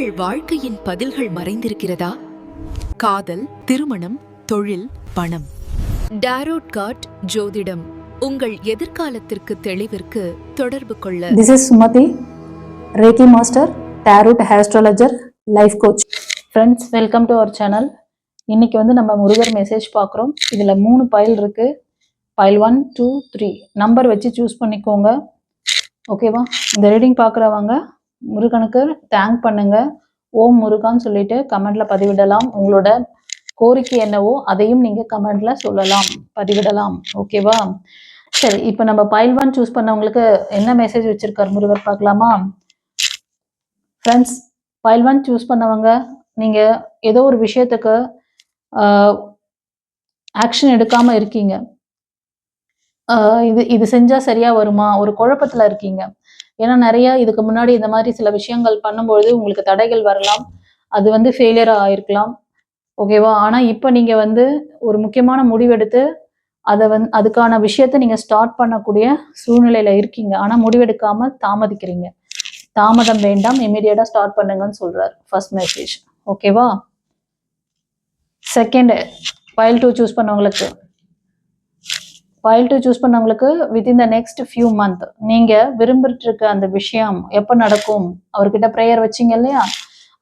உங்கள் வாழ்க்கையின் பதில்கள் மறைந்திருக்கிறதா? காதல், திருமணம், தொழில், பணம். டாரோட் கார்ட் ஜோதிடம் உங்கள் எதிர்காலத்திற்கு தெளிவிற்கு தொடர்பு கொள்ள. This is Sumati, Reiki Master, Tarot Astrologer, Life Coach. Friends, welcome to our channel. இன்னைக்கு நம்ம முருகர் மெசேஜ் பார்க்குறோம். இதில் 3 பைல் இருக்கு. பைல் 1, 2, 3 நம்பர் வச்சு சூஸ் பண்ணிக்கோங்க. ஓகேவா? இந்த ரீடிங் பார்க்குறவங்க முருகனுக்கு தேங்க் பண்ணுங்க. ஓம் முருகான்னு சொல்லிட்டு கமெண்ட்ல பதிவிடலாம். உங்களோட கோரிக்கை என்னவோ அதையும் நீங்க கமெண்ட்ல சொல்லலாம், பதிவிடலாம். ஓகேவா? சரி, இப்போ நம்ம பைல் 1 சூஸ் பண்ணவங்களுக்கு என்ன மெசேஜ் வச்சிருக்காரு முருகர் பார்க்கலாமா? ஃப்ரெண்ட்ஸ், பைல் 1 சூஸ் பண்ணவங்க நீங்க ஏதோ ஒரு விஷயத்துக்கு ஆக்ஷன் எடுக்காம இருக்கீங்க. இது செஞ்சா சரியா வருமா, ஒரு குழப்பத்துல இருக்கீங்க. ஏன்னா நிறைய இதுக்கு முன்னாடி இந்த மாதிரி சில விஷயங்கள் பண்ணும்பொழுது உங்களுக்கு தடைகள் வரலாம். அது ஃபெயிலியர் ஆயிருக்கலாம். ஓகேவா? ஆனா இப்ப நீங்க ஒரு முக்கியமான முடிவெடுத்து அதுக்கான விஷயத்த நீங்க ஸ்டார்ட் பண்ணக்கூடிய சூழ்நிலையில இருக்கீங்க. ஆனா முடிவெடுக்காம தாமதிக்கிறீங்க. தாமதம் வேண்டாம், இமீடியட்டா ஸ்டார்ட் பண்ணுங்கன்னு சொல்றாரு ஃபர்ஸ்ட் மெசேஜ். ஓகேவா? செகண்ட், பைல் 2 சூஸ் பண்ணவங்களுக்கு within the next few month நீங்க விரும்பிட்டு இருக்க அந்த விஷயம் எப்ப நடக்கும்? அவர்கிட்ட ப்ரேயர் வச்சிங்க இல்லையா?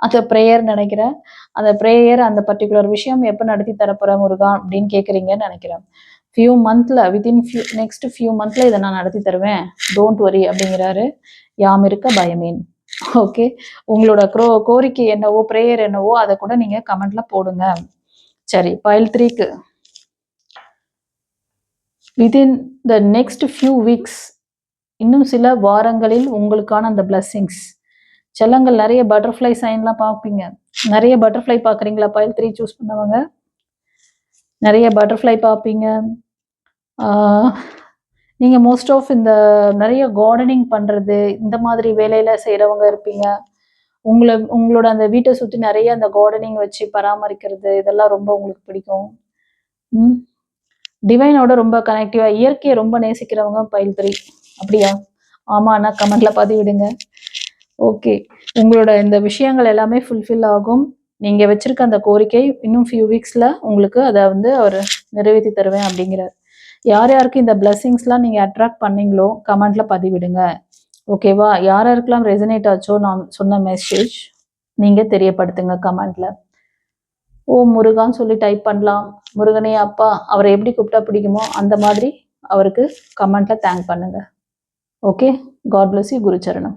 அந்த ப்ரேயர் நினைக்கிறேன். அந்த ப்ரேயர், அந்த பர்டிகுலர் விஷயம் எப்ப நடத்தி தரப்போற முருகா அப்படின்னு கேட்குறீங்கன்னு நினைக்கிறேன். ஃபியூ மந்த்ல, நெக்ஸ்ட் ஃபியூ மந்த்ல இதை நான் நடத்தி தருவேன், டோன்ட் வரி அப்படிங்கிறாரு. யாம் இருக்க பயமேன். ஓகே, உங்களோட கோரிக்கை என்னவோ, ப்ரேயர் என்னவோ அதை கூட நீங்க கமெண்ட்ல போடுங்க. சரி, பைல் 3க்கு within the next few weeks, இன்னும் சில வாரங்களில் உங்களுக்கான அந்த பிளஸ்ஸிங்ஸ். செல்லங்கள் நிறைய பட்டர்ஃப்ளை சைன்லாம் பார்ப்பீங்க. நிறைய பட்டர்ஃப்ளை பார்க்குறீங்களா? பைல் 3 சூஸ் பண்ணவங்க நிறைய பட்டர்ஃப்ளை பார்ப்பீங்க. நீங்கள் மோஸ்ட் ஆஃப் இந்த நிறைய கார்டனிங் பண்ணுறது, இந்த மாதிரி வேலையில் செய்கிறவங்க இருப்பீங்க. உங்களோட அந்த வீட்டை சுற்றி நிறைய அந்த கார்டனிங் வச்சு பராமரிக்கிறது, இதெல்லாம் ரொம்ப உங்களுக்கு பிடிக்கும். டிவைனோட ரொம்ப கனெக்டிவா, இயற்கையை ரொம்ப நேசிக்கிறவங்க பைல் 3. அப்படியா? ஆமாண்ணா கமெண்ட்ல பதிவிடுங்க. ஓகே, உங்களோட இந்த விஷயங்கள் எல்லாமே ஃபுல்ஃபில் ஆகும். நீங்க வச்சிருக்க அந்த கோரிக்கை இன்னும் ஃபியூ வீக்ஸ்ல உங்களுக்கு அதை அவர் நிறைவேற்றி தருவேன் அப்படிங்கிறார். யார் யாருக்கு இந்த பிளஸ்ஸிங்ஸ்லாம் நீங்க அட்ராக்ட் பண்ணீங்களோ கமெண்ட்ல பதிவிடுங்க. ஓகேவா? யார் யாருக்கெல்லாம் ரெசனேட் ஆச்சோ நான் சொன்ன மெசேஜ் நீங்க தெரியப்படுத்துங்க கமெண்ட்ல. ஓம் முருகான்னு சொல்லி டைப் பண்ணலாம். முருகனே அப்பா, அவரை எப்படி கூப்பிட்டா பிடிக்குமோ அந்த மாதிரி அவருக்கு கமெண்ட்ல தேங்க் பண்ணுங்க. Okay, God bless you. குரு சரணம்.